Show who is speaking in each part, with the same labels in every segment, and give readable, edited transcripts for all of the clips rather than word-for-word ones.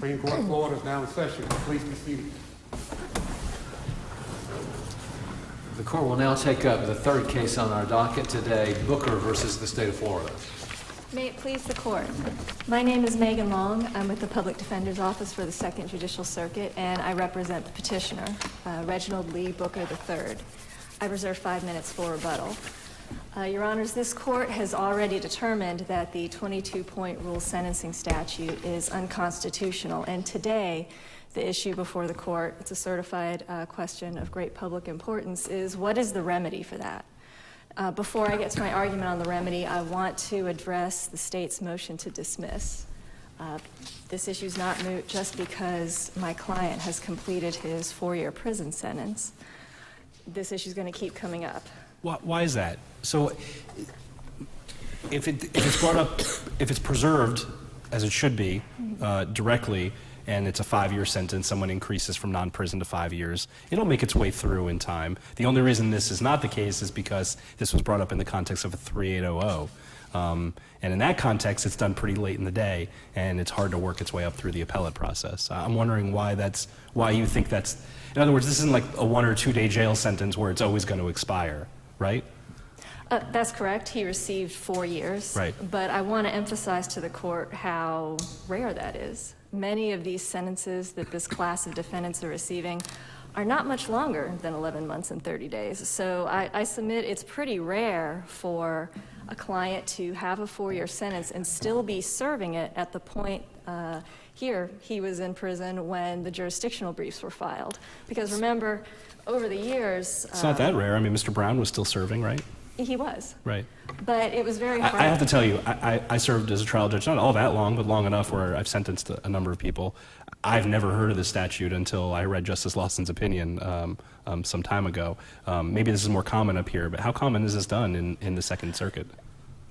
Speaker 1: Supreme Court of Florida is now in session. Please be seated.
Speaker 2: The court will now take up the third case on our docket today, Booker versus the state of Florida.
Speaker 3: May it please the court. My name is Megan Long. I'm with the Public Defender's Office for the Second Judicial Circuit, and I represent the petitioner, Reginald Lee Booker III. I reserve 5 minutes for rebuttal. Your Honors, this court has already determined that the 22-point rule sentencing statute is unconstitutional, and today the issue before the court, it's a certified question of great public importance, is what is the remedy for that? Before I get to my argument on the remedy, I want to address the state's motion to dismiss. This issue is not moot just because my client has completed his 4-year prison sentence. This issue is going to keep coming up.
Speaker 4: Why is that? So if it's brought up, if it's preserved, as it should be, directly, and it's a 5-year sentence, someone increases from non-prison to 5 years, it'll make its way through in time. The only reason this is not the case is because this was brought up in the context of a 3800. And in that context, it's done pretty late in the day, and it's hard to work its way up through the appellate process. I'm wondering why you think that's, in other words, this isn't like a 1 or 2 day jail sentence where it's always going to expire, right?
Speaker 3: That's correct. He received 4 years.
Speaker 4: Right.
Speaker 3: But I want to emphasize to the court how rare that is. Many of these sentences that this class of defendants are receiving are not much longer than 11 months and 30 days. So I submit it's pretty rare for a client to have a 4-year sentence and still be serving it at the point here he was in prison when the jurisdictional briefs were filed. Because remember, over the years...
Speaker 4: It's not that rare. I mean, Mr. Brown was still serving, right?
Speaker 3: He was.
Speaker 4: Right.
Speaker 3: But it was very hard.
Speaker 4: I have to tell you, I served as a trial judge, not all that long, but long enough where I've sentenced a number of people. I've never heard of this statute until I read Justice Lawson's opinion some time ago. Maybe this is more common up here, but how common is this done in the Second Circuit?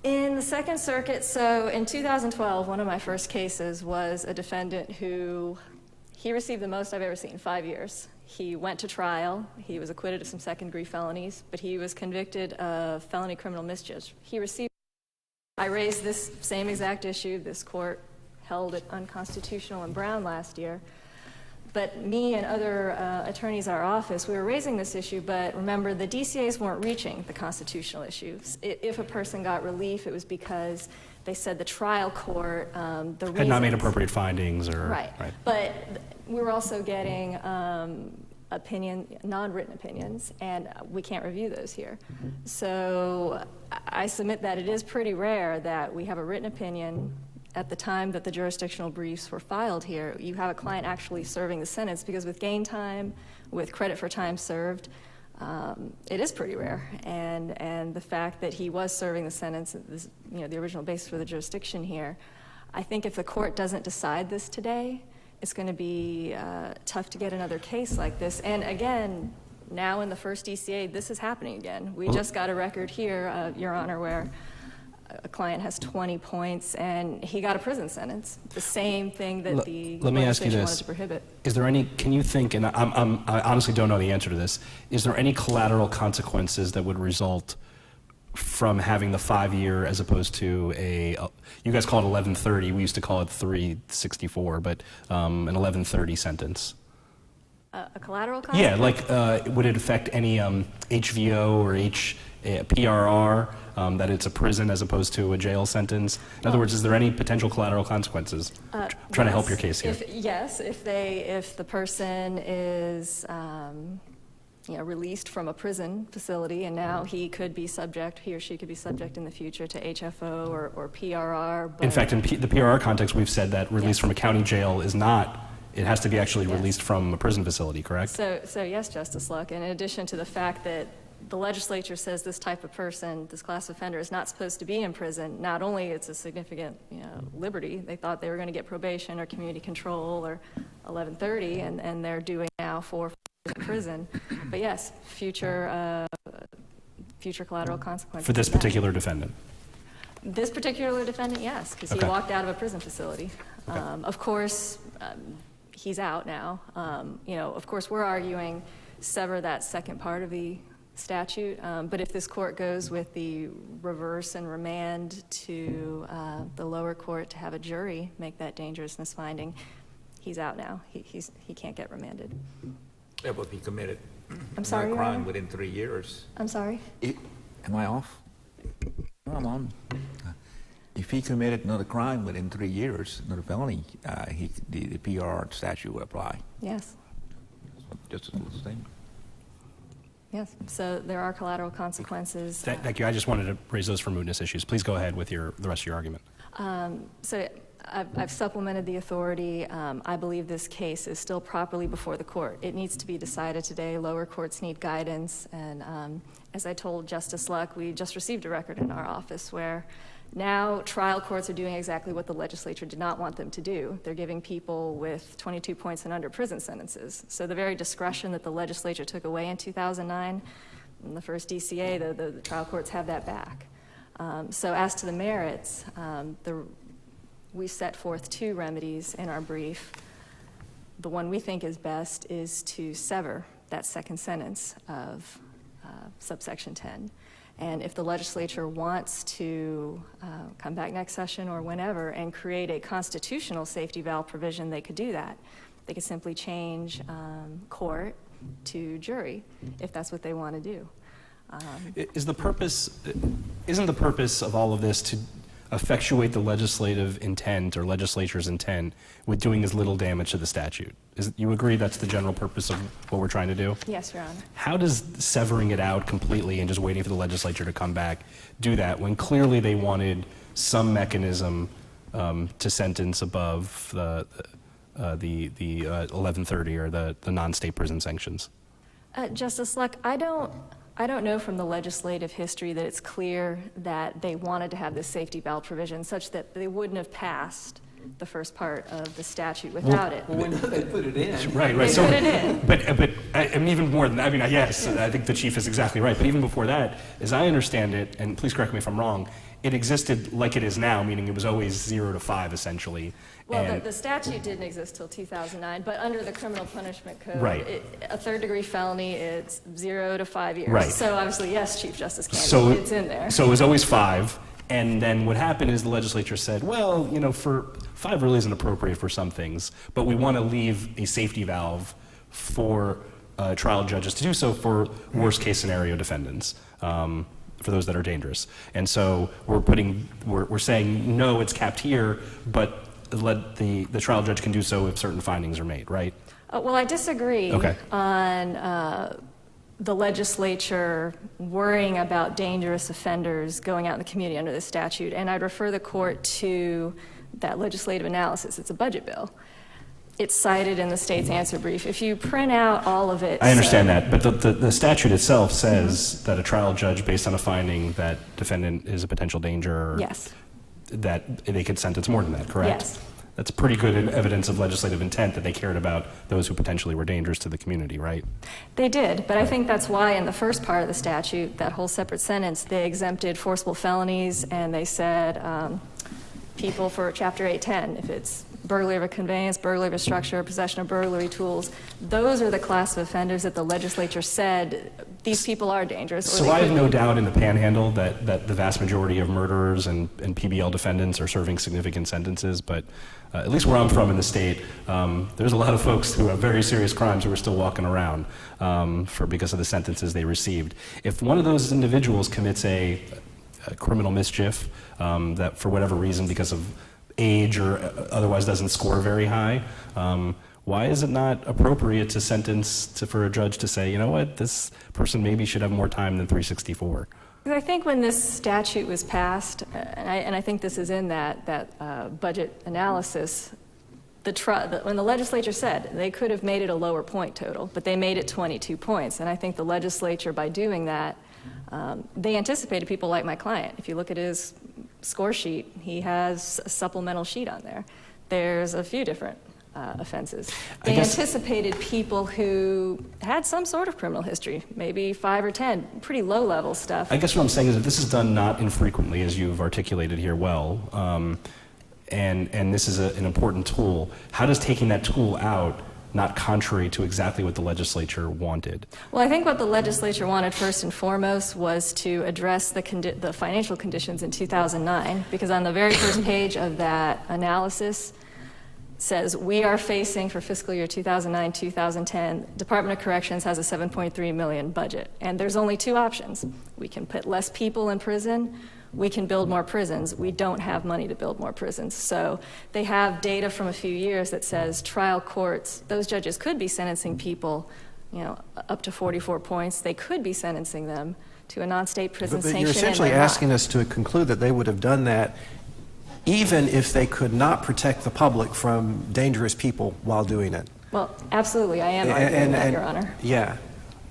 Speaker 3: In the Second Circuit, so in 2012, one of my first cases was a defendant who, he received the most I've ever seen, 5 years. He went to trial. He was acquitted of some second-degree felonies, but he was convicted of felony criminal mischief. I raised this same exact issue. This court held it unconstitutional in Brown last year. But me and other attorneys at our office, we were raising this issue, but remember, the DCAs weren't reaching the constitutional issues. If a person got relief, it was because they said the trial court, had
Speaker 4: not made appropriate findings or...
Speaker 3: Right. But we were also getting non-written opinions, and we can't review those here. So I submit that it is pretty rare that we have a written opinion at the time that the jurisdictional briefs were filed here. You have a client actually serving the sentence, because with gain time, with credit for time served, it is pretty rare. And the fact that he was serving the sentence, the original basis for the jurisdiction here, I think if the court doesn't decide this today, it's going to be tough to get another case like this. And again, now in the first DCA, this is happening again. We just got a record here, Your Honor, where a client has 20 points and he got a prison sentence. The same thing that the legislation wanted to prohibit.
Speaker 4: Is there any, can you think, and I honestly don't know the answer to this, is there any collateral consequences that would result from having the 5-year as opposed to you guys call it 1130, we used to call it 364, but an 1130 sentence?
Speaker 3: A collateral consequence?
Speaker 4: Yeah, like would it affect any HVO or PRR, that it's a prison as opposed to a jail sentence? In other words, is there any potential collateral consequences? Trying to help your case here.
Speaker 3: If the person is released from a prison facility, and now he or she could be subject in the future to HFO or PRR. But
Speaker 4: in fact, in the PRR context, we've said that release from a county jail is not, it has to be actually released from a prison facility, correct?
Speaker 3: So yes, Justice Luck, and in addition to the fact that the legislature says this type of person, this class offender, is not supposed to be in prison, not only it's a significant liberty, they thought they were going to get probation or community control or 1130, and they're doing now 4 years in prison. But yes, future collateral consequences.
Speaker 4: For this particular defendant?
Speaker 3: This particular defendant, yes, because he walked out of a prison facility.
Speaker 4: Okay.
Speaker 3: Of course, he's out now. Of course, we're arguing sever that second part of the statute, but if this court goes with the reverse and remand to the lower court to have a jury make that dangerousness finding, he's out now. He can't get remanded.
Speaker 5: Yeah, but he committed
Speaker 3: I'm sorry,
Speaker 5: another
Speaker 3: Your
Speaker 5: crime
Speaker 3: Honor?
Speaker 5: within 3 years.
Speaker 3: I'm sorry?
Speaker 5: Am I off? No, I'm on. If he committed another crime within 3 years, another felony, the PR statute would apply.
Speaker 3: Yes.
Speaker 5: Just a little statement.
Speaker 3: Yes. So there are collateral consequences.
Speaker 4: Thank you. I just wanted to raise those for mootness issues. Please go ahead with the rest of your argument.
Speaker 3: So I've supplemented the authority. I believe this case is still properly before the court. It needs to be decided today. Lower courts need guidance. And as I told Justice Luck, we just received a record in our office where now trial courts are doing exactly what the legislature did not want them to do. They're giving people with 22 points and under prison sentences. So the very discretion that the legislature took away in 2009, in the first DCA, the trial courts have that back. So as to the merits, we set forth 2 remedies in our brief. The one we think is best is to sever that second sentence of subsection 10. And if the legislature wants to come back next session or whenever and create a constitutional safety valve provision, they could do that. They could simply change court to jury if that's what they want to do.
Speaker 4: Isn't the purpose of all of this to effectuate the legislative intent or legislature's intent with doing as little damage to the statute? You agree that's the general purpose of what we're trying to do?
Speaker 3: Yes, Your Honor.
Speaker 4: How does severing it out completely and just waiting for the legislature to come back do that when clearly they wanted some mechanism to sentence above the 1130 or the non-state prison sanctions?
Speaker 3: Justice Luck, I don't know from the legislative history that it's clear that they wanted to have this safety valve provision such that they wouldn't have passed the first part of the statute without it.
Speaker 2: Well, we know they put it in.
Speaker 4: Right.
Speaker 3: They put it in.
Speaker 4: But I mean, even more than that, I mean, yes, I think the chief is exactly right. But even before that, as I understand it, and please correct me if I'm wrong, it existed like it is now, meaning it was always 0 to 5, essentially.
Speaker 3: Well,
Speaker 4: And-
Speaker 3: the statute didn't exist till 2009, but under the criminal punishment code,
Speaker 4: Right.
Speaker 3: a third-degree felony, it's 0 to 5 years.
Speaker 4: Right.
Speaker 3: So obviously, yes, Chief Justice Kennedy,
Speaker 4: So
Speaker 3: it's in there.
Speaker 4: So it was always 5, and then what happened is the legislature said, well, you know, for 5 really isn't appropriate for some things, but we want to leave a safety valve for trial judges to do so for worst-case scenario defendants. For those that are dangerous. And so we're saying, no, it's capped here, but the trial judge can do so if certain findings are made, right?
Speaker 3: Well, I disagree
Speaker 4: Okay.
Speaker 3: on the legislature worrying about dangerous offenders going out in the community under the statute, and I'd refer the court to that legislative analysis. It's a budget bill. It's cited in the state's answer brief. If you print out all of it...
Speaker 4: I understand that, but the statute itself says that a trial judge, based on a finding that defendant is a potential danger,
Speaker 3: Yes.
Speaker 4: that they could sentence more than that, correct?
Speaker 3: Yes.
Speaker 4: That's pretty good evidence of legislative intent that they cared about those who potentially were dangerous to the community, right?
Speaker 3: They did, but I think that's why in the first part of the statute, that whole separate sentence, they exempted forcible felonies, and they said people for Chapter 810, if it's burglary of a conveyance, burglary of a structure, possession of burglary tools, those are the class of offenders that the legislature said these people are dangerous. Or
Speaker 4: So
Speaker 3: they
Speaker 4: I have
Speaker 3: could
Speaker 4: no
Speaker 3: be.
Speaker 4: doubt in the panhandle that the vast majority of murderers and PBL defendants are serving significant sentences, but at least where I'm from in the state, there's a lot of folks who have very serious crimes who are still walking around because of the sentences they received. If one of those individuals commits a criminal mischief that for whatever reason, because of age or otherwise doesn't score very high, why is it not appropriate to sentence for a judge to say, you know what, this person maybe should have more time than 364?
Speaker 3: Because I think when this statute was passed, and I think this is in that budget analysis, when the legislature said they could have made it a lower point total, but they made it 22 points. And I think the legislature, by doing that, they anticipated people like my client. If you look at his score sheet, he has a supplemental sheet on there. There's a few different offenses. They anticipated people who had some sort of criminal history, maybe 5 or 10, pretty low-level stuff.
Speaker 4: I guess what I'm saying is that this is done not infrequently, as you've articulated here well, and this is an important tool. How does taking that tool out not contrary to exactly what the legislature wanted?
Speaker 3: Well, I think what the legislature wanted first and foremost was to address the financial conditions in 2009, because on the very first page of that analysis, says we are facing for fiscal year 2009, 2010, Department of Corrections has a $7.3 million budget. And there's only two options. We can put less people in prison, we can build more prisons. We don't have money to build more prisons. So they have data from a few years that says trial courts, those judges could be sentencing people, up to 44 points. They could be sentencing them to a non-state prison
Speaker 6: But
Speaker 3: sanction.
Speaker 6: you're essentially
Speaker 3: and they're not.
Speaker 6: asking us to conclude that they would have done that even if they could not protect the public from dangerous people while doing it.
Speaker 3: Well, absolutely, I am arguing that, Your Honor.
Speaker 6: Yeah.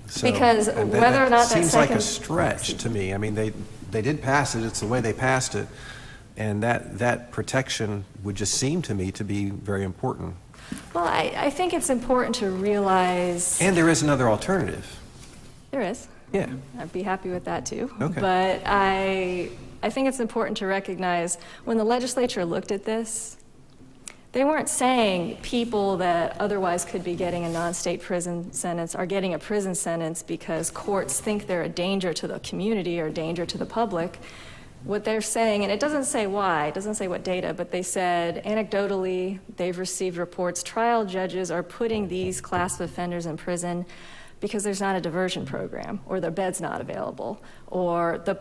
Speaker 6: So,
Speaker 3: Because
Speaker 6: and
Speaker 3: whether or not that
Speaker 6: seems like a
Speaker 3: second-
Speaker 6: stretch to me. I mean, they did pass it. It's the way they passed it. And that protection would just seem to me to be very important.
Speaker 3: Well, I think it's important to realize
Speaker 6: And there is another alternative.
Speaker 3: there is.
Speaker 6: Yeah.
Speaker 3: I'd be happy with that too.
Speaker 6: Okay.
Speaker 3: But I think it's important to recognize when the legislature looked at this, they weren't saying people that otherwise could be getting a non-state prison sentence are getting a prison sentence because courts think they're a danger to the community or a danger to the public. What they're saying, and it doesn't say why, it doesn't say what data, but they said anecdotally they've received reports trial judges are putting these class of offenders in prison because there's not a diversion program, or their bed's not available, or the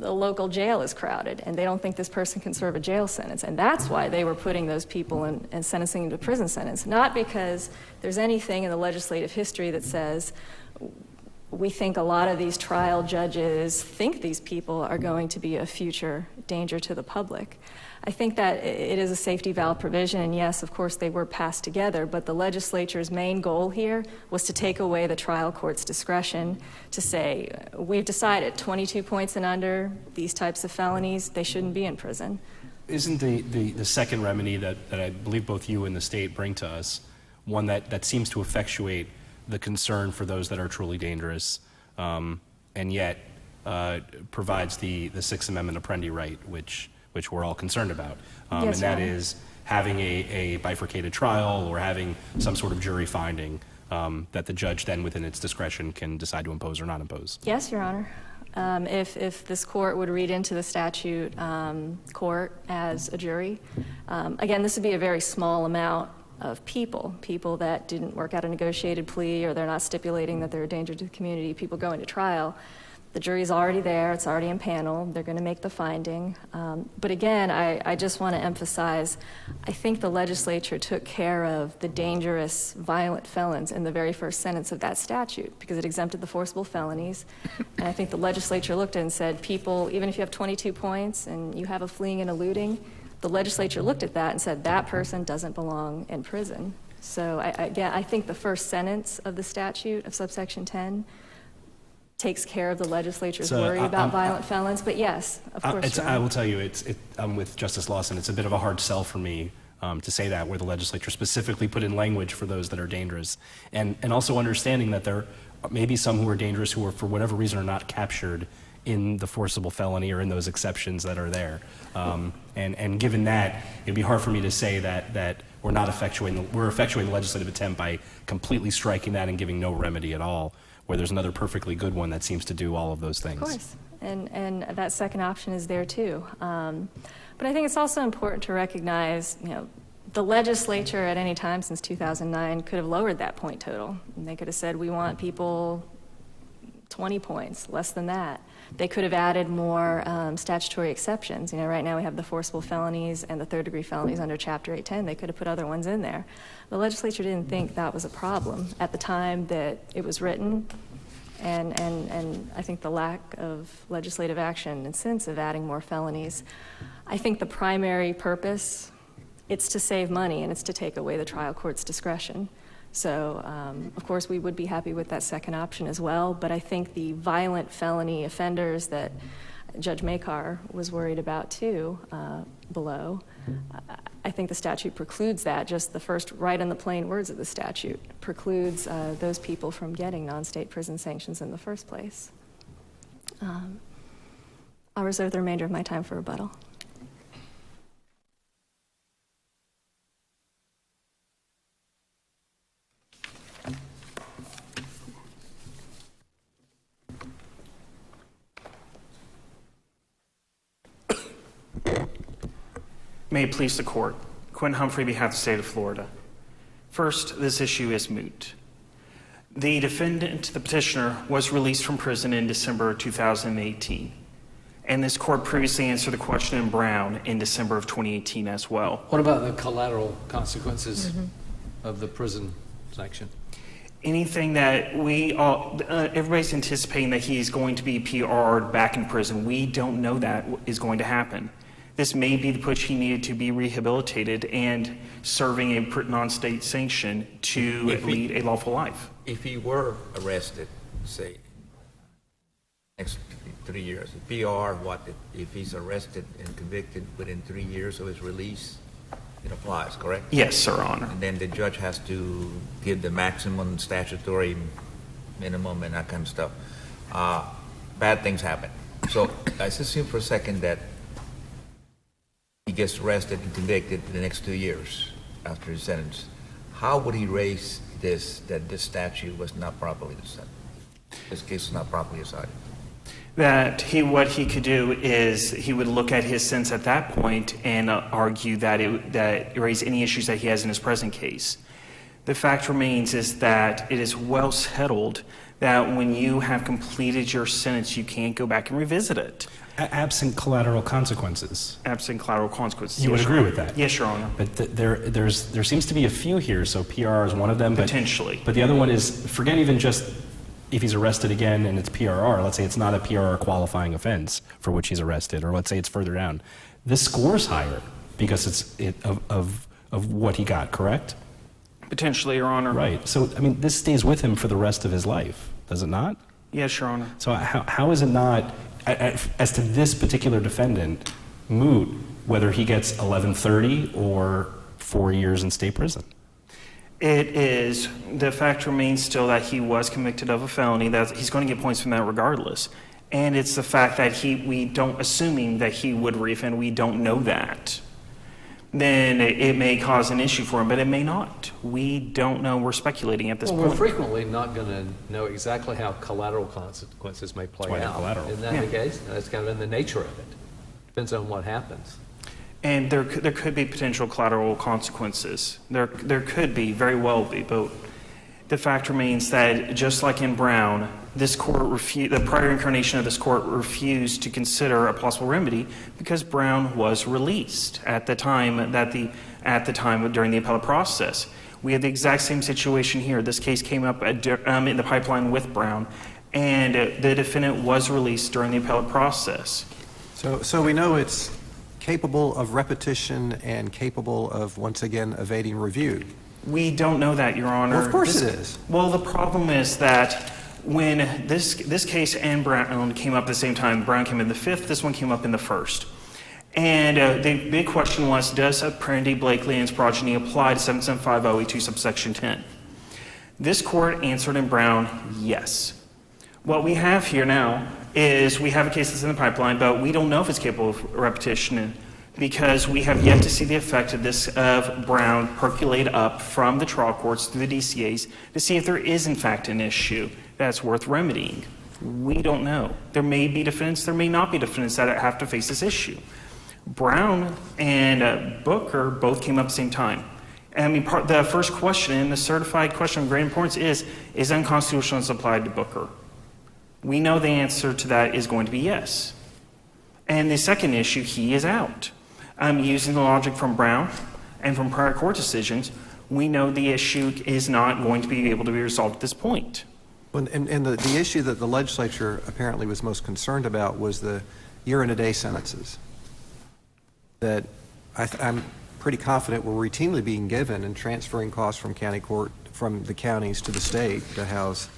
Speaker 3: local jail is crowded, and they don't think this person can serve a jail sentence. And that's why they were putting those people in and sentencing them to prison sentence, not because there's anything in the legislative history that says we think a lot of these trial judges think these people are going to be a future danger to the public. I think that it is a safety valve provision, and yes, of course, they were passed together, but the legislature's main goal here was to take away the trial court's discretion to say, we've decided 22 points and under, these types of felonies, they shouldn't be in prison.
Speaker 4: Isn't the second remedy that I believe both you and the state bring to us one that seems to effectuate the concern for those that are truly dangerous, and yet provides the Sixth Amendment Apprendi right, which we're all concerned about,
Speaker 3: Yes,
Speaker 4: and that
Speaker 3: Your Honor.
Speaker 4: is having a bifurcated trial or having some sort of jury finding that the judge then within its discretion can decide to impose or not impose.
Speaker 3: Yes, Your Honor. If this court would read into the statute court as a jury, again, this would be a very small amount of people that didn't work out a negotiated plea or they're not stipulating that they're a danger to the community, people going to trial. The jury's already there, it's already impaneled, they're going to make the finding. But again, I just want to emphasize, I think the legislature took care of the dangerous, violent felons in the very first sentence of that statute because it exempted the forcible felonies. And I think the legislature looked at it and said, people, even if you have 22 points and you have a fleeing and eluding, the legislature looked at that and said, that person doesn't belong in prison. So I think the first sentence of the statute of subsection 10 takes care of the legislature's
Speaker 4: So,
Speaker 3: worry about violent felons, but yes, of course.
Speaker 4: I will tell you, I'm with Justice Lawson. It's a bit of a hard sell for me to say that, where the legislature specifically put in language for those that are dangerous, and also understanding that there may be some who are dangerous who are, for whatever reason, are not captured in the forcible felony or in those exceptions that are there. And given that, it'd be hard for me to say that we're effectuating the legislative attempt by completely striking that and giving no remedy at all, where there's another perfectly good one that seems to do all of those things.
Speaker 3: Of course, and that second option is there too. But I think it's also important to recognize, the legislature at any time since 2009 could have lowered that point total. And they could have said, we want people 20 points, less than that. They could have added more statutory exceptions. Right now we have the forcible felonies and the third-degree felonies under Chapter 810. They could have put other ones in there. The legislature didn't think that was a problem at the time that it was written, and I think the lack of legislative action and sense of adding more felonies. I think the primary purpose, it's to save money and it's to take away the trial court's discretion. So, of course, we would be happy with that second option as well, but I think the violent felony offenders that Judge Makar was worried about too, below, I think the statute precludes that. Just the first, right in the plain words of the statute, precludes those people from getting non-state prison sanctions in the first place. I'll reserve the remainder of my time for rebuttal.
Speaker 7: May it please the court. Quinn Humphrey, behalf of the state of Florida. First, this issue is moot. The defendant, the petitioner, was released from prison in December 2018. And this court previously answered the question in Brown in December of 2018 as well.
Speaker 2: What about the collateral consequences of the prison sanction?
Speaker 7: Anything that everybody's anticipating that he's going to be PR'd back in prison. We don't know that is going to happen. This may be the push he needed to be rehabilitated and serving a non-state sanction to lead a lawful life.
Speaker 5: If he were arrested, say, next 3 years, PR, if he's arrested and convicted within 3 years of his release, it applies, correct?
Speaker 7: Yes, Sir Honor.
Speaker 5: And then the judge has to give the maximum statutory minimum and that kind of stuff. Bad things happen. So let's assume for a second that he gets arrested and convicted in the next 2 years after his sentence. How would he raise this, that this statute was not properly decided? This case was not properly decided.
Speaker 7: What he could do is he would look at his sentence at that point and argue that it raised any issues that he has in his present case. The fact remains is that it is well settled that when you have completed your sentence, you can't go back and revisit it.
Speaker 4: Absent collateral consequences.
Speaker 7: Absent collateral consequences.
Speaker 4: You would
Speaker 7: Yes,
Speaker 4: agree
Speaker 7: Your
Speaker 4: with that?
Speaker 7: Yes, Your Honor.
Speaker 4: But there seems to be a few here, so PR is one of them.
Speaker 7: Potentially.
Speaker 4: But the other one is, forget even just if he's arrested again and it's PRR, let's say it's not a PRR qualifying offense for which he's arrested, or let's say it's further down. This scores higher because of what he got, correct?
Speaker 7: Potentially, Your Honor.
Speaker 4: Right. So, I mean, this stays with him for the rest of his life, does it not?
Speaker 7: Yes, Your Honor.
Speaker 4: So how is it not, as to this particular defendant, moot whether he gets 1130 or 4 years in state prison?
Speaker 7: It is. The fact remains still that he was convicted of a felony, that he's going to get points from that regardless. And it's the fact that assuming that he would reoffend, we don't know that. Then it may cause an issue for him, but it may not. We don't know. We're speculating at this point.
Speaker 2: We're frequently not going to know exactly how collateral consequences may play
Speaker 4: why they're
Speaker 2: out.
Speaker 4: collateral.
Speaker 2: Isn't that the case? That's kind of in the nature of it. Depends on what happens.
Speaker 7: And there could be potential collateral consequences. There could be, very well be, but the fact remains that just like in Brown, this court the prior incarnation of this court refused to consider a possible remedy because Brown was released at the time during the appellate process. We had the exact same situation here. This case came up in the pipeline with Brown, and the defendant was released during the appellate process.
Speaker 6: So we know it's capable of repetition and capable of, once again, evading review.
Speaker 7: We don't know that, Your Honor.
Speaker 6: Well, of course it is.
Speaker 7: Well, the problem is that when this case and Brown came up at the same time, Brown came in the 5th, this one came up in the 1st. And the big question was, does Apprendi, Blakely, and his progeny apply to 7750E2 subsection 10? This court answered in Brown, yes. What we have here now is we have a case that's in the pipeline, but we don't know if it's capable of repetition because we have yet to see the effect of Brown percolate up from the trial courts through the DCAs to see if there is in fact an issue that's worth remedying. We don't know. There may be defendants, there may not be defendants that have to face this issue. Brown and Booker both came up at the same time. I mean, the first question, and the certified question of great importance is unconstitutional as applied to Booker? We know the answer to that is going to be yes. And the second issue, he is out. Using the logic from Brown and from prior court decisions, we know the issue is not going to be able to be resolved at this point.
Speaker 6: And the issue that the legislature apparently was most concerned about was the year-and-a-day sentences that I'm pretty confident were routinely being given and transferring costs from from the counties to the state to house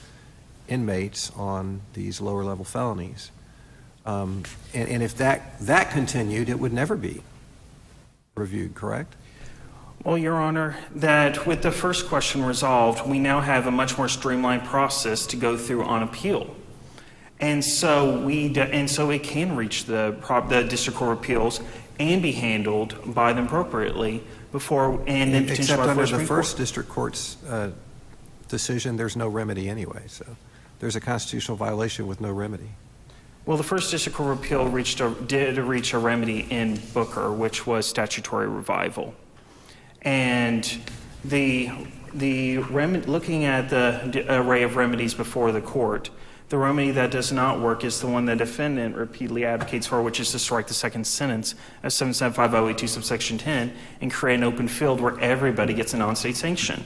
Speaker 6: inmates on these lower-level felonies. And if that continued, it would never be reviewed, correct?
Speaker 7: Well, Your Honor, that with the first question resolved, we now have a much more streamlined process to go through on appeal. And so it can reach the District Court of Appeals and be handled by them appropriately before and then potentially
Speaker 6: Except
Speaker 7: by
Speaker 6: under the
Speaker 7: Supreme
Speaker 6: first
Speaker 7: Court.
Speaker 6: district cour's decision, there's no remedy anyway. So there's a constitutional violation with no remedy.
Speaker 7: Well, the first District Court of Appeal did reach a remedy in Booker, which was statutory revival. And looking at the array of remedies before the court, the remedy that does not work is the one the defendant repeatedly advocates for, which is to strike the second sentence of 775082 subsection 10 and create an open field where everybody gets a non-state sanction.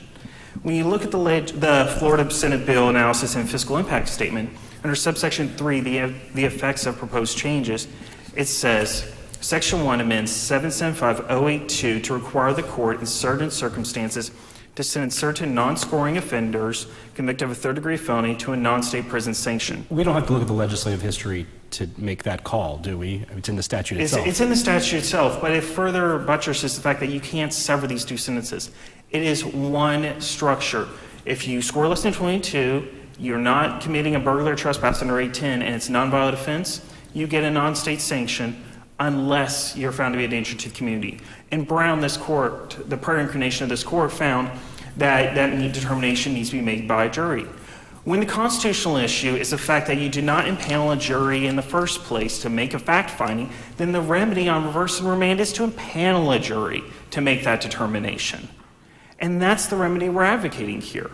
Speaker 7: When you look at the Florida Senate bill analysis and fiscal impact statement, under subsection 3, the effects of proposed changes, it says, Section 1 amends 775082 to require the court in certain circumstances to sentence certain non-scoring offenders convicted of a third-degree felony to a non-state prison sanction.
Speaker 4: We don't have to look at the legislative history to make that call, do we? I mean, it's in the statute itself.
Speaker 7: It's in the statute itself, but it further buttresses the fact that you can't sever these two sentences. It is one structure. If you score less than 22, you're not committing a burglary or trespass under 810, and it's a nonviolent offense, you get a non-state sanction unless you're found to be a danger to the community. In Brown, this court, the prior incarnation of this court, found that that determination needs to be made by a jury. When the constitutional issue is the fact that you do not impanel a jury in the first place to make a fact finding, then the remedy on reverse and remand is to impanel a jury to make that determination. And that's the remedy we're advocating here.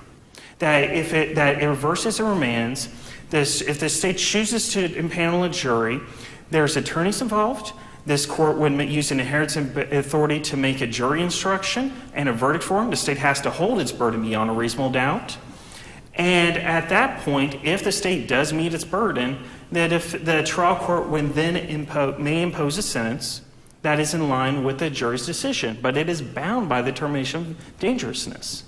Speaker 7: That if it reverses and remands, if the state chooses to impanel a jury, there's attorneys involved. This court would use an inheritance authority to make a jury instruction and a verdict form. The state has to hold its burden beyond a reasonable doubt. And at that point, if the state does meet its burden, that if the trial court would then may impose a sentence that is in line with the jury's decision, but it is bound by the determination of dangerousness.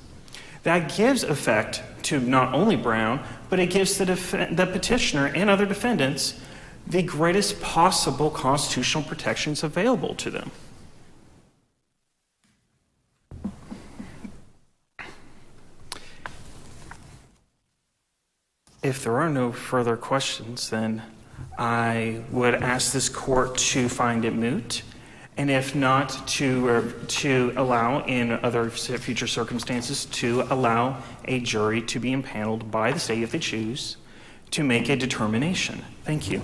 Speaker 7: That gives effect to not only Brown, but it gives the petitioner and other defendants the greatest possible constitutional protections available to them. If there are no further questions, then I would ask this court to find it moot, and if not, to allow in other future circumstances to allow a jury to be impaneled by the state if they choose to make a determination. Thank you.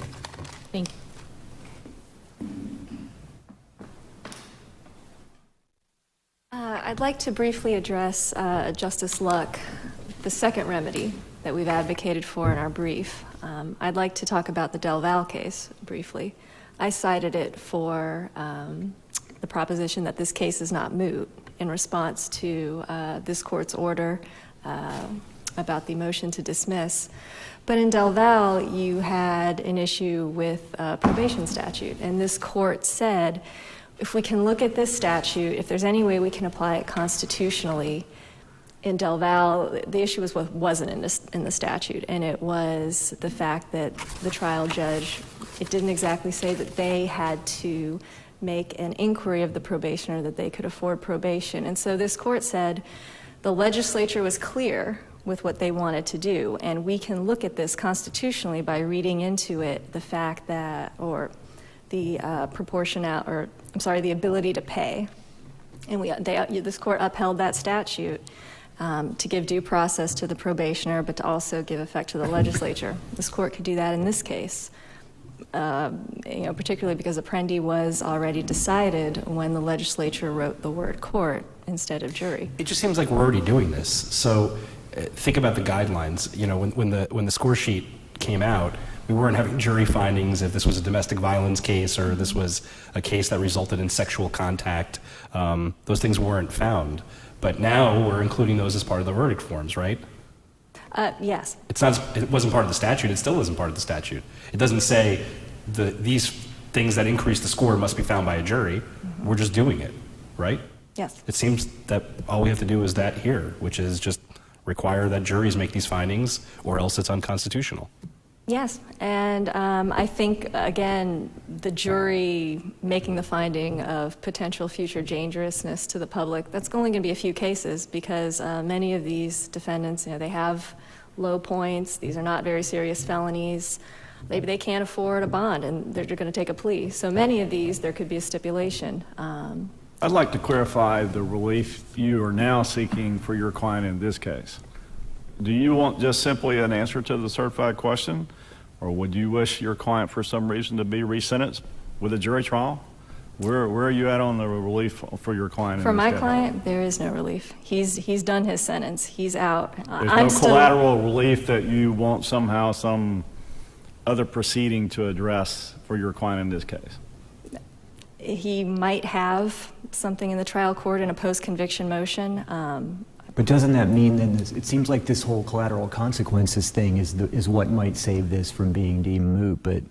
Speaker 3: Thank you. I'd like to briefly address, Justice Luck, the second remedy that we've advocated for in our brief. I'd like to talk about the Del Val case briefly. I cited it for the proposition that this case is not moot in response to this court's order about the motion to dismiss. But in Del Val, you had an issue with a probation statute, and this court said, if we can look at this statute, if there's any way we can apply it constitutionally, in Del Val, the issue was what wasn't in the statute, and it was the fact that the trial judge, it didn't exactly say that they had to make an inquiry of the probationer that they could afford probation. And so this court said the legislature was clear with what they wanted to do, and we can look at this constitutionally by reading into it the fact that, or the the ability to pay. And this court upheld that statute to give due process to the probationer, but to also give effect to the legislature. This court could do that in this case, particularly because Apprendi was already decided when the legislature wrote the word court instead of jury.
Speaker 4: It just seems like we're already doing this. So think about the guidelines. When the score sheet came out, we weren't having jury findings if this was a domestic violence case or this was a case that resulted in sexual contact. Those things weren't found. But now we're including those as part of the verdict forms, right?
Speaker 3: Yes.
Speaker 4: It wasn't part of the statute. It still isn't part of the statute. It doesn't say these things that increase the score must be found by a jury. Mm-hmm. We're just doing it, right?
Speaker 3: Yes.
Speaker 4: It seems that all we have to do is that here, which is just require that juries make these findings, or else it's unconstitutional.
Speaker 3: Yes, and I think, again, the jury making the finding of potential future dangerousness to the public, that's only going to be a few cases because many of these defendants, they have low points. These are not very serious felonies. Maybe they can't afford a bond and they're going to take a plea. So many of these, there could be a stipulation.
Speaker 8: I'd like to clarify the relief you are now seeking for your client in this case. Do you want just simply an answer to the certified question, or would you wish your client for some reason to be resentenced with a jury trial? Where are you at on the relief for your client?
Speaker 3: For
Speaker 8: in this
Speaker 3: my
Speaker 8: case?
Speaker 3: client, there is no relief. He's done his sentence. He's out.
Speaker 8: There's no collateral relief that you want somehow some other proceeding to address for your client in this case?
Speaker 3: He might have something in the trial court in a post-conviction motion.
Speaker 9: But doesn't that mean then, it seems like this whole collateral consequences thing is what might save this from being deemed moot, but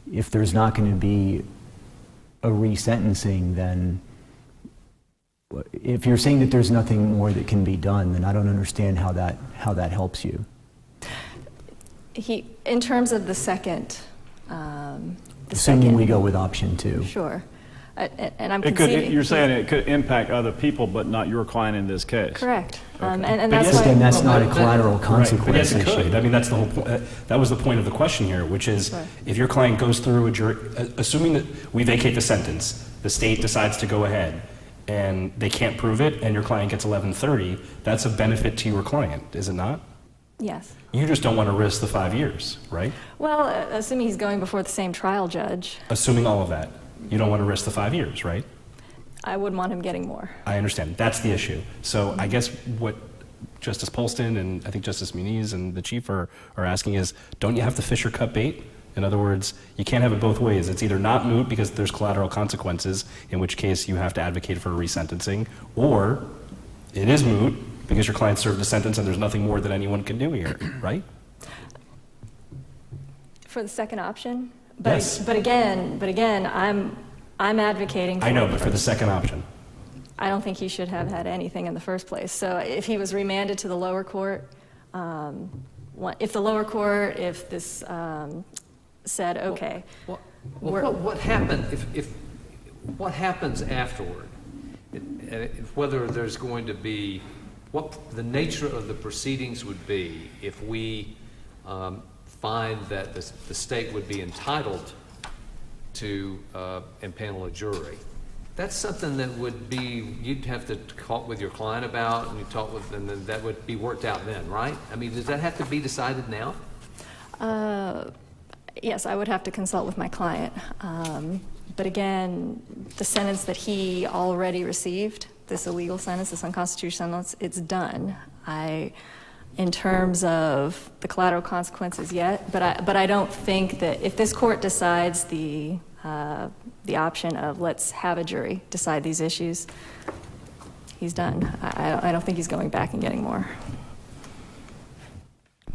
Speaker 9: if there's not going to be a resentencing, then if you're saying that there's nothing more that can be done, then I don't understand how that helps you.
Speaker 3: In terms of the second,
Speaker 9: Assuming we go with option 2.
Speaker 3: Sure. And I'm
Speaker 8: It could,
Speaker 3: conceding.
Speaker 8: you're saying it could impact other people, but not your client in this case?
Speaker 3: Correct. And
Speaker 9: But
Speaker 3: that's
Speaker 9: yes,
Speaker 3: why.
Speaker 9: then that's not a collateral
Speaker 2: Right,
Speaker 9: consequence
Speaker 2: but yes, it
Speaker 9: issue.
Speaker 2: could. I mean, that's the whole, that was the point of the question here, which is,
Speaker 3: Sure.
Speaker 2: if your client goes through a jury, assuming that we vacate the sentence, the state decides to go ahead, and they can't prove it, and your client gets 1130, that's a benefit to your client, is it not?
Speaker 3: Yes.
Speaker 2: You just don't want to risk the 5 years, right?
Speaker 3: Well, assuming he's going before the same trial judge,
Speaker 2: Assuming all of that. You don't want to risk the 5 years, right?
Speaker 3: I wouldn't want him getting more.
Speaker 2: I understand. That's the issue. So I guess what Justice Polston and I think Justice Muniz and the Chief are asking is, don't you have to fish or cut bait? In other words, you can't have it both ways. It's either not moot because there's collateral consequences, in which case you have to advocate for a resentencing, or it is moot because your client served a sentence and there's nothing more that anyone can do here, right?
Speaker 3: For the second option?
Speaker 2: Yes.
Speaker 3: But again, I'm advocating for.
Speaker 2: I know, but for the second option.
Speaker 3: I don't think he should have had anything in the first place. So if he was remanded to the lower court, if this said, okay.
Speaker 2: What happened, what happens afterward? Whether there's going to be, what the nature of the proceedings would be if we find that the state would be entitled to impanel a jury. That's something that would be, you'd have to talk with your client about, and you talk with, and then that would be worked out then, right? I mean, does that have to be decided now?
Speaker 3: Yes, I would have to consult with my client. But again, the sentence that he already received, this illegal sentence, this unconstitutional sentence, it's done. In terms of the collateral consequences yet, but I don't think that if this court decides the option of let's have a jury decide these issues, he's done. I don't think he's going back and getting more.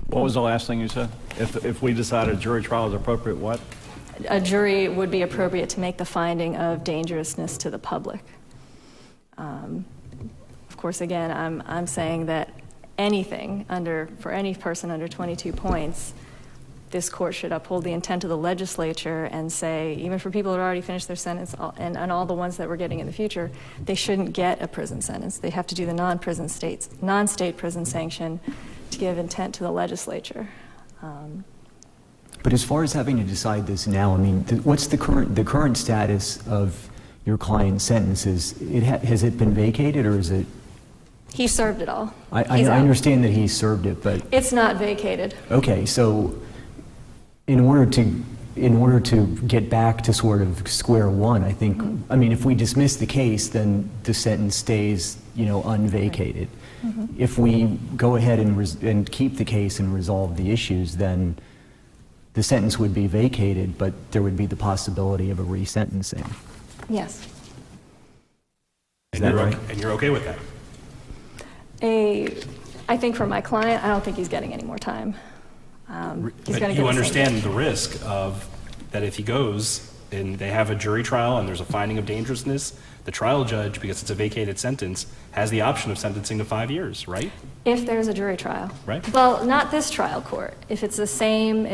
Speaker 8: What was the last thing you said? If we decide a jury trial is appropriate, what?
Speaker 3: A jury would be appropriate to make the finding of dangerousness to the public. Of course, again, I'm saying that anything for any person under 22 points, this court should uphold the intent of the legislature and say, even for people who had already finished their sentence and all the ones that we're getting in the future, they shouldn't get a prison sentence. They have to do the non-state prison sanction to give intent to the legislature.
Speaker 9: But as far as having to decide this now, I mean, what's the current status of your client's sentences? Has it been vacated, or is it?
Speaker 3: He served it all.
Speaker 9: I
Speaker 3: He's out.
Speaker 9: understand that he served it, but
Speaker 3: It's not vacated.
Speaker 9: okay. So, in order to get back to sort of square one, I think. I mean, if we dismiss the case, then the sentence stays, unvacated. If we go ahead and keep the case and resolve the issues, then the sentence would be vacated, but there would be the possibility of a resentencing.
Speaker 3: Yes.
Speaker 9: Is that right?
Speaker 2: And you're okay with that?
Speaker 3: I think for my client, I don't think he's getting any more time. He's
Speaker 2: But
Speaker 3: going to get
Speaker 2: you
Speaker 3: the same
Speaker 2: understand the risk of that if he goes and they have a jury trial and there's a finding of dangerousness, the trial judge, because it's a vacated sentence, has the option of sentencing to 5 years, right?
Speaker 3: If there's a jury trial.
Speaker 2: Right.
Speaker 3: Well, not this trial court. If it's the same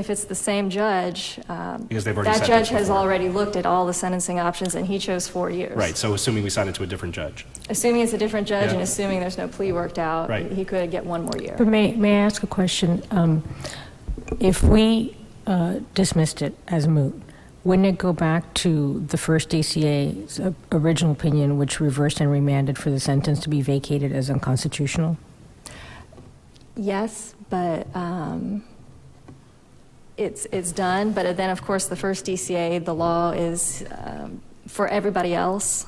Speaker 3: judge,
Speaker 2: Because they've already
Speaker 3: that
Speaker 2: sentenced
Speaker 3: judge has
Speaker 2: before.
Speaker 3: already looked at all the sentencing options and he chose 4 years.
Speaker 2: Right, so assuming we sign it to a different judge.
Speaker 3: Assuming it's a different judge
Speaker 2: Yeah.
Speaker 3: and assuming there's no plea worked out,
Speaker 2: Right.
Speaker 3: he could get 1 more year.
Speaker 10: But may I ask a question? If we dismissed it as moot, wouldn't it go back to the first DCA's original opinion, which reversed and remanded for the sentence to be vacated as unconstitutional?
Speaker 3: Yes, but it's done. But then, of course, the first DCA, the law is For everybody else,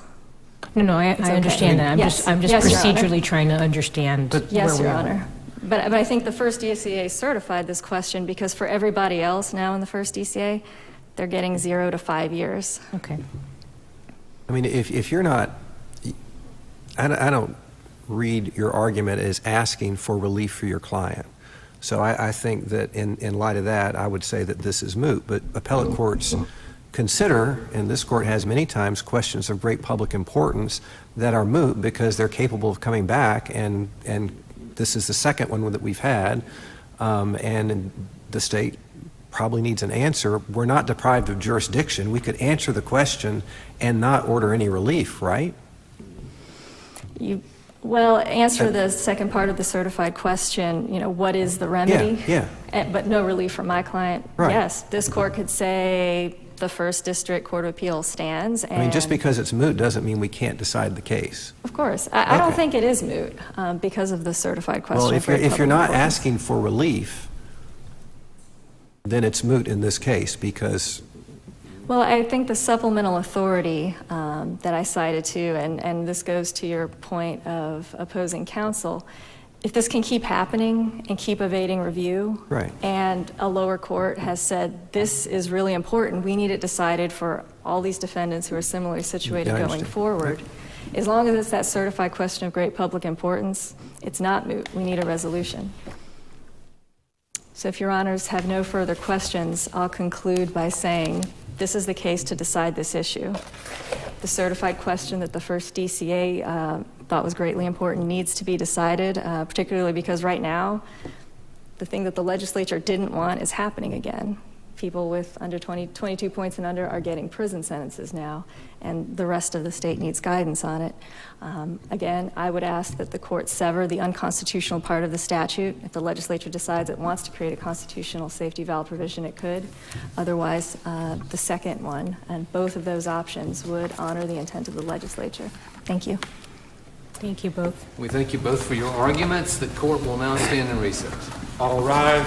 Speaker 10: No, I
Speaker 3: okay.
Speaker 10: understand that.
Speaker 3: Yes.
Speaker 10: I'm just
Speaker 3: Yes, Your Honor.
Speaker 10: procedurally trying to understand where
Speaker 3: yes,
Speaker 10: we
Speaker 3: Your
Speaker 10: are.
Speaker 3: Honor. But I think the first DCA certified this question because for everybody else now in the first DCA, they're getting 0 to 5 years.
Speaker 10: Okay.
Speaker 6: I mean, if you're not, I don't read your argument as asking for relief for your client. So I think that in light of that, I would say that this is moot. But appellate courts consider, and this court has many times, questions of great public importance that are moot because they're capable of coming back, and this is the second one that we've had, and the state probably needs an answer. We're not deprived of jurisdiction. We could answer the question and not order any relief, right?
Speaker 3: Well, answer the second part of the certified question, what is the remedy?
Speaker 6: Yeah.
Speaker 3: But no relief for my client.
Speaker 6: Right.
Speaker 3: Yes, this court could say the First District Court of Appeals stands. And
Speaker 6: I mean, just because it's moot doesn't mean we can't decide the case.
Speaker 3: Of course. I don't
Speaker 6: Okay.
Speaker 3: think it is moot because of the certified question.
Speaker 6: Well,
Speaker 3: of great
Speaker 6: if you're
Speaker 3: public
Speaker 6: not
Speaker 3: importance.
Speaker 6: asking for relief, then it's moot in this case because,
Speaker 3: Well, I think the supplemental authority that I cited to, and this goes to your point of opposing counsel, if this can keep happening and keep evading review,
Speaker 6: Right.
Speaker 3: and a lower court has said this is really important, we need it decided for all these defendants who are similarly situated
Speaker 6: Yeah, I
Speaker 3: going
Speaker 6: understand.
Speaker 3: forward. As long as it's that certified question of great public importance, it's not moot. We need a resolution. So if your honors have no further questions, I'll conclude by saying this is the case to decide this issue. The certified question that the first DCA thought was greatly important needs to be decided, particularly because right now, the thing that the legislature didn't want is happening again. People with under 22 points and under are getting prison sentences now, and the rest of the state needs guidance on it. Again, I would ask that the court sever the unconstitutional part of the statute. If the legislature decides it wants to create a constitutional safety valve provision, it could. Otherwise, the second one, and both of those options would honor the intent of the legislature. Thank you.
Speaker 10: Thank you both.
Speaker 2: We thank you both for your arguments. The court will now stand in recess.
Speaker 1: All rise.